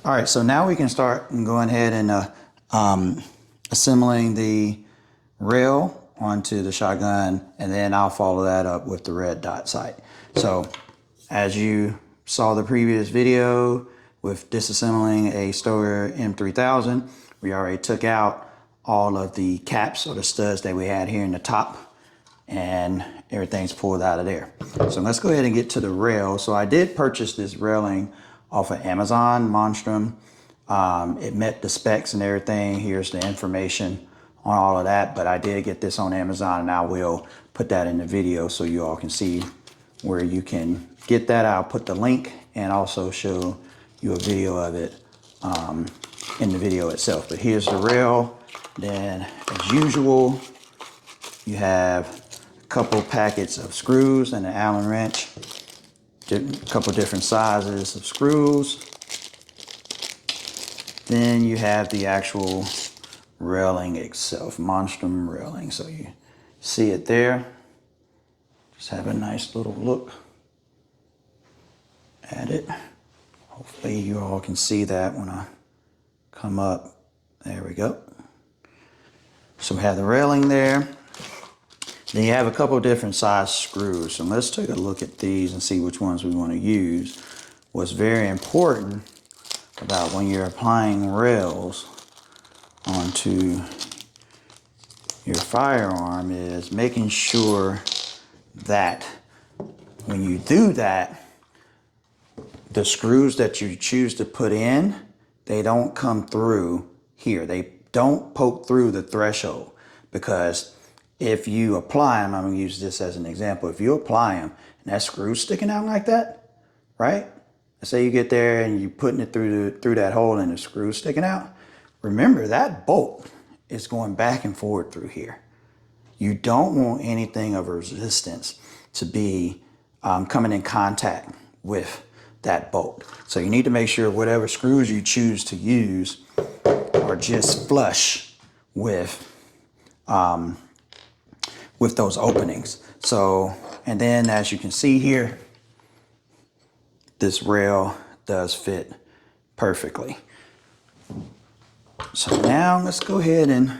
All right, so now we can start going ahead and assembling the rail onto the shotgun, and then I'll follow that up with the red dot sight. So as you saw the previous video with disassembling a Stoeger M3000, we already took out all of the caps or the studs that we had here in the top, and everything's pulled out of there. So let's go ahead and get to the rail. So I did purchase this railing off of Amazon, Monstrum. It met the specs and everything. Here's the information on all of that, but I did get this on Amazon, and I will put that in the video so you all can see where you can get that. I'll put the link and also show you a video of it in the video itself. But here's the rail. Then as usual, you have a couple packets of screws and an Allen wrench, a couple different sizes of screws. Then you have the actual railing itself, Monstrum railing. So you see it there. Just have a nice little look at it. Hopefully you all can see that when I come up. There we go. So we have the railing there. Then you have a couple different size screws. So let's take a look at these and see which ones we want to use. What's very important about when you're applying rails onto your firearm is making sure that when you do that, the screws that you choose to put in, they don't come through here. They don't poke through the threshold, because if you apply them, I'm going to use this as an example. If you apply them and that screw's sticking out like that, right? Let's say you get there and you're putting it through that hole and the screw's sticking out. Remember, that bolt is going back and forth through here. You don't want anything of resistance to be coming in contact with that bolt. So you need to make sure whatever screws you choose to use are just flush with those openings. So, and then as you can see here, this rail does fit perfectly. So now let's go ahead and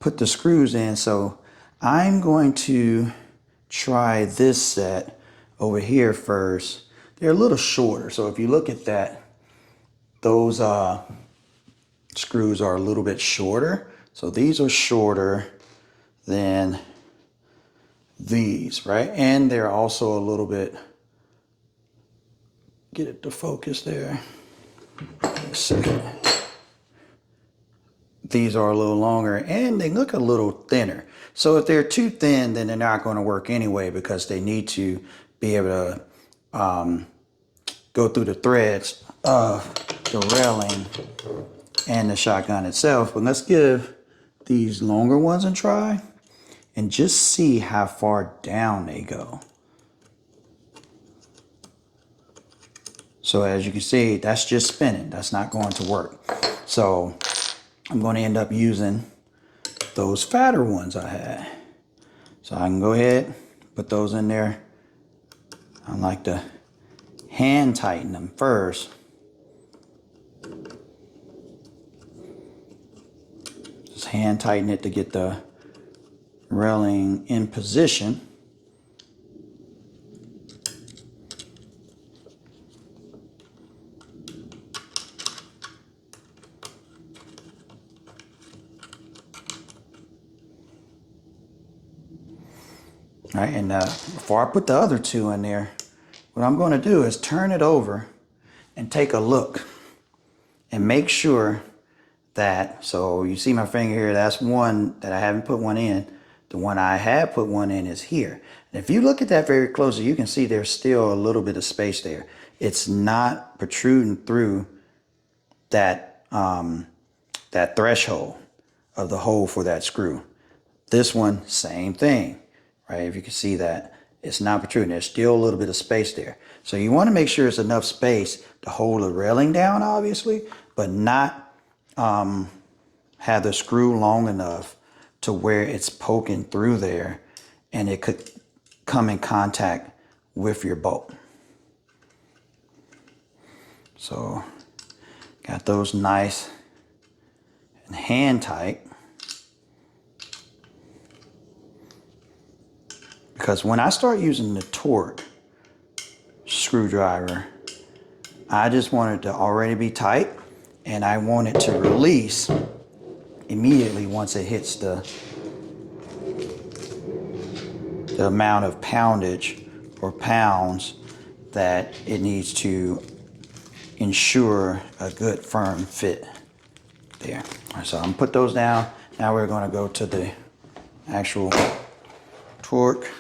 put the screws in. So I'm going to try this set over here first. They're a little shorter. So if you look at that, those screws are a little bit shorter. So these are shorter than these, right? And they're also a little bit, get it to focus there. A second. These are a little longer and they look a little thinner. So if they're too thin, then they're not going to work anyway, because they need to be able to go through the threads of the railing and the shotgun itself. But let's give these longer ones a try and just see how far down they go. So as you can see, that's just spinning. That's not going to work. So I'm going to end up using those fatter ones I had. So I can go ahead, put those in there. I like to hand tighten them first. Just hand tighten it to get the railing in position. All right, and before I put the other two in there, what I'm going to do is turn it over and take a look and make sure that, so you see my finger here, that's one that I haven't put one in. The one I have put one in is here. And if you look at that very closely, you can see there's still a little bit of space there. It's not protruding through that, that threshold of the hole for that screw. This one, same thing. Right, if you can see that, it's not protruding. There's still a little bit of space there. So you want to make sure it's enough space to hold the railing down, obviously, but not have the screw long enough to where it's poking through there and it could come in contact with your bolt. So Got those nice and hand tight. Because when I start using the torque screwdriver, I just want it to already be tight, and I want it to release immediately once it hits the amount of poundage or pounds that it needs to ensure a good firm fit there. All right, so I'm gonna put those down. Now we're gonna go to the actual torque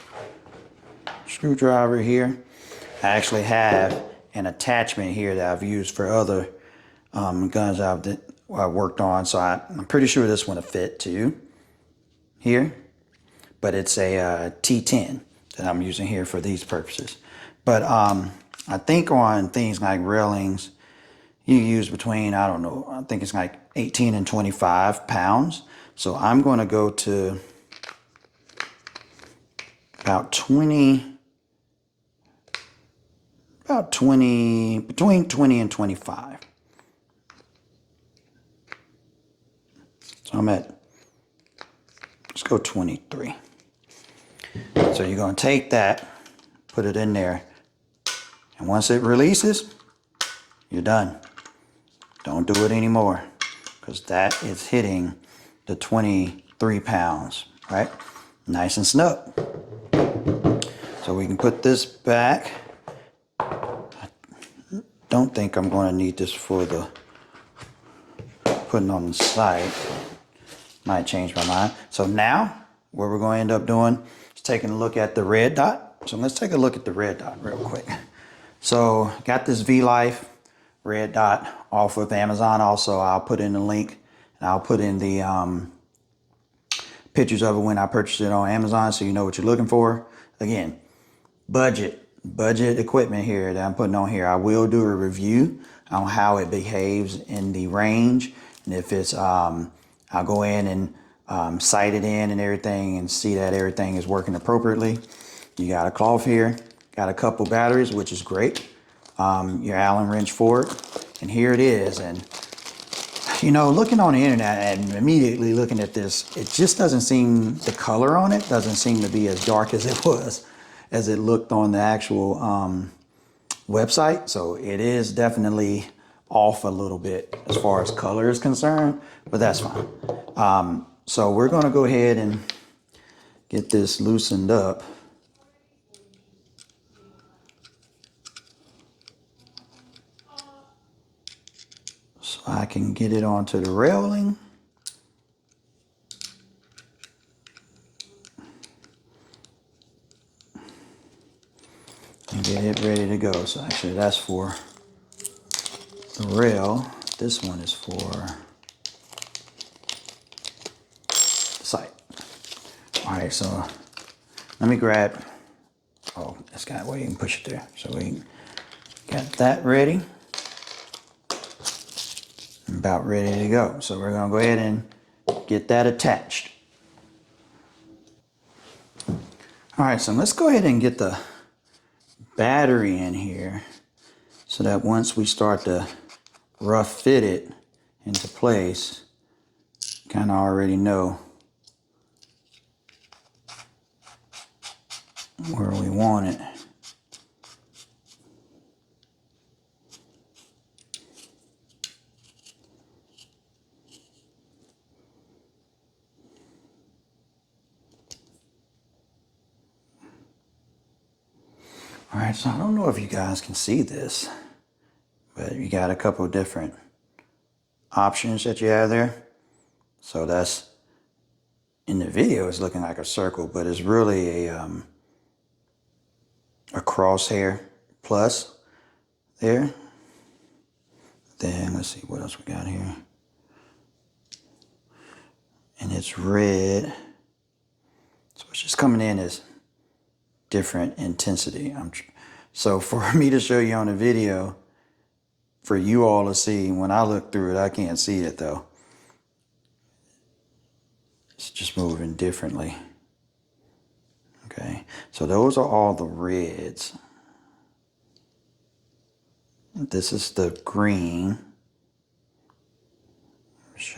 screwdriver here. I actually have an attachment here that I've used for other guns I've worked on, so I'm pretty sure this one will fit too here, but it's a T10 that I'm using here for these purposes. But I think on things like railings, you use between, I don't know, I think it's like 18 and 25 pounds. So I'm going to go to about 20, between 20 and 25. So I'm at, let's go 23. So you're going to take that, put it in there, and once it releases, you're done. Don't do it anymore, because that is hitting the 23 pounds, right? Nice and snug. So we can put this back. I don't think I'm going to need this for the putting on the side. Might change my mind. So now what we're going to end up doing is taking a look at the red dot. So let's take a look at the red dot real quick. So got this V-Life red dot off of Amazon. Also, I'll put in the link, and I'll put in the pictures of it when I purchased it on Amazon, so you know what you're looking for. Again, budget equipment here that I'm putting on here. I will do a review on how it behaves in the range, and if it's I'll go in and sight it in and everything and see that everything is working appropriately. You got a cloth here, got a couple batteries, which is great. Your Allen wrench for it, and here it is. And you know, looking on the internet and immediately looking at this, it just doesn't seem, the color on it doesn't seem to be as dark as it was, as it looked on the actual website. So it is definitely off a little bit as far as color is concerned, but that's fine. So we're going to go ahead and get this loosened up. So I can get it onto the railing. And get it ready to go. So actually that's for the rail. This one is for the sight. All right, so let me grab, oh, that's got where you can push it there. So we got that ready. About ready to go. So we're gonna go ahead and get that attached. All right, so let's go ahead and get the battery in here so that once we start to rough fit it into place, kind of already know where we want it. All right, so I don't know if you guys can see this, but you got a couple of different options that you have there. So that's, in the video, it's looking like a circle, but it's really a crosshair plus there. Then let's see what else we got here. And it's red. So it's just coming in as different intensity. So for me to show you on the video, for you all to see, when I look through it, I can't see it though. It's just moving differently. Okay, so those are all the reds. This is the green.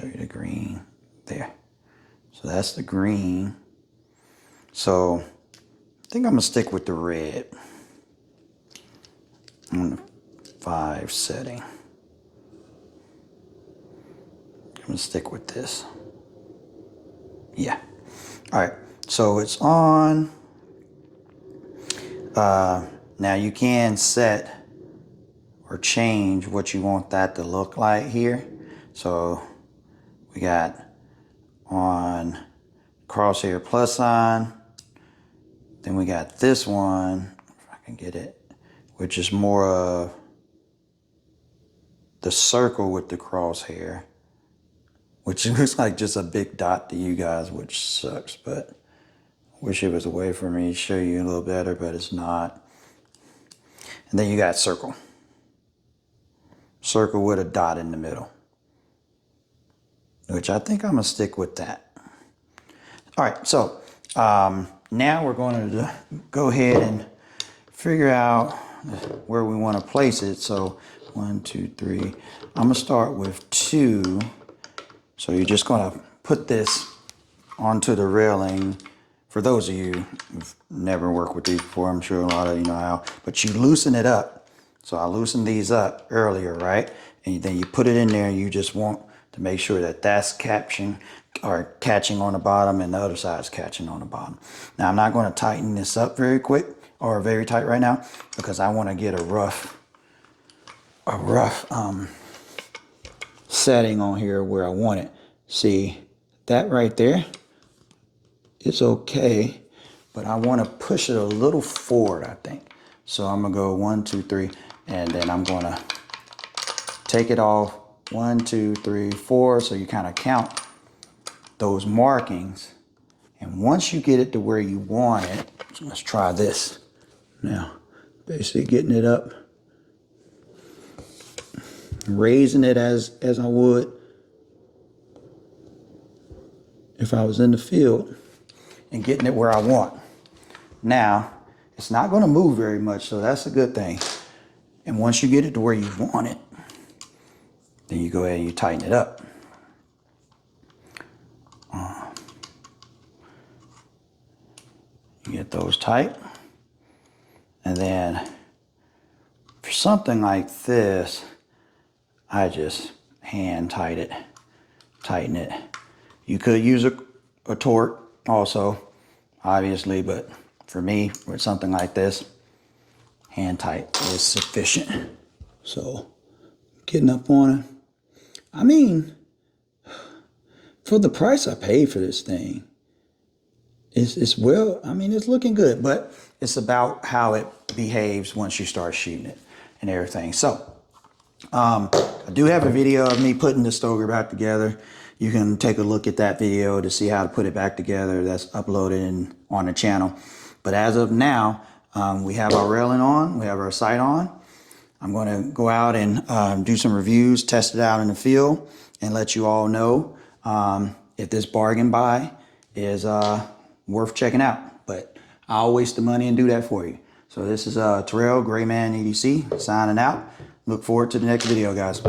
show you the green there. So that's the green. So I think I'm gonna stick with the red on the 5 setting. I'm gonna stick with this. Yeah. All right. So it's on. Now you can set or change what you want that to look like here. So we got on crosshair plus sign. Then we got this one, if I can get it, which is more of the circle with the crosshair, which looks like just a big dot to you guys, which sucks, but I wish it was a way for me to show you a little better, but it's not. And then you got circle. Circle with a dot in the middle, which I think I'm gonna stick with that. All right, so now we're going to go ahead and figure out where we want to place it. So 1, 2, 3. I'm gonna start with 2. So you're just gonna put this onto the railing. For those of you who've never worked with these before, I'm sure a lot of you know how, but you loosen it up. So I loosened these up earlier, right? And then you put it in there and you just want to make sure that that's catching on the bottom and the other side's catching on the bottom. Now I'm not going to tighten this up very quick or very tight right now because I want to get a rough setting on here where I want it. See that right there? It's okay, but I want to push it a little forward, I think. So I'm gonna go 1, 2, 3, and then I'm gonna take it off 1, 2, 3, 4. So you kind of count those markings. And once you get it to where you want it, so let's try this. Now, basically getting it up, raising it as I would if I was in the field, and getting it where I want. Now, it's not going to move very much, so that's a good thing. And once you get it to where you want it, then you go ahead and you tighten it up. You get those tight. And then for something like this, I just hand tighten it. You could use a torque also, obviously, but for me, with something like this, hand tight is sufficient. So, getting up on it. I mean, for the price I paid for this thing, it's well, I mean, it's looking good, but it's about how it behaves once you start shooting it and everything. So, I do have a video of me putting the Stoeger back together. You can take a look at that video to see how to put it back together. That's uploaded on the channel. But as of now, we have our railing on, we have our sight on. I'm going to go out and do some reviews, test it out in the field, and let you all know if this bargain buy is worth checking out. But I'll waste the money and do that for you. So this is Terrell, Grayman EDC, signing out. Look forward to the next video, guys.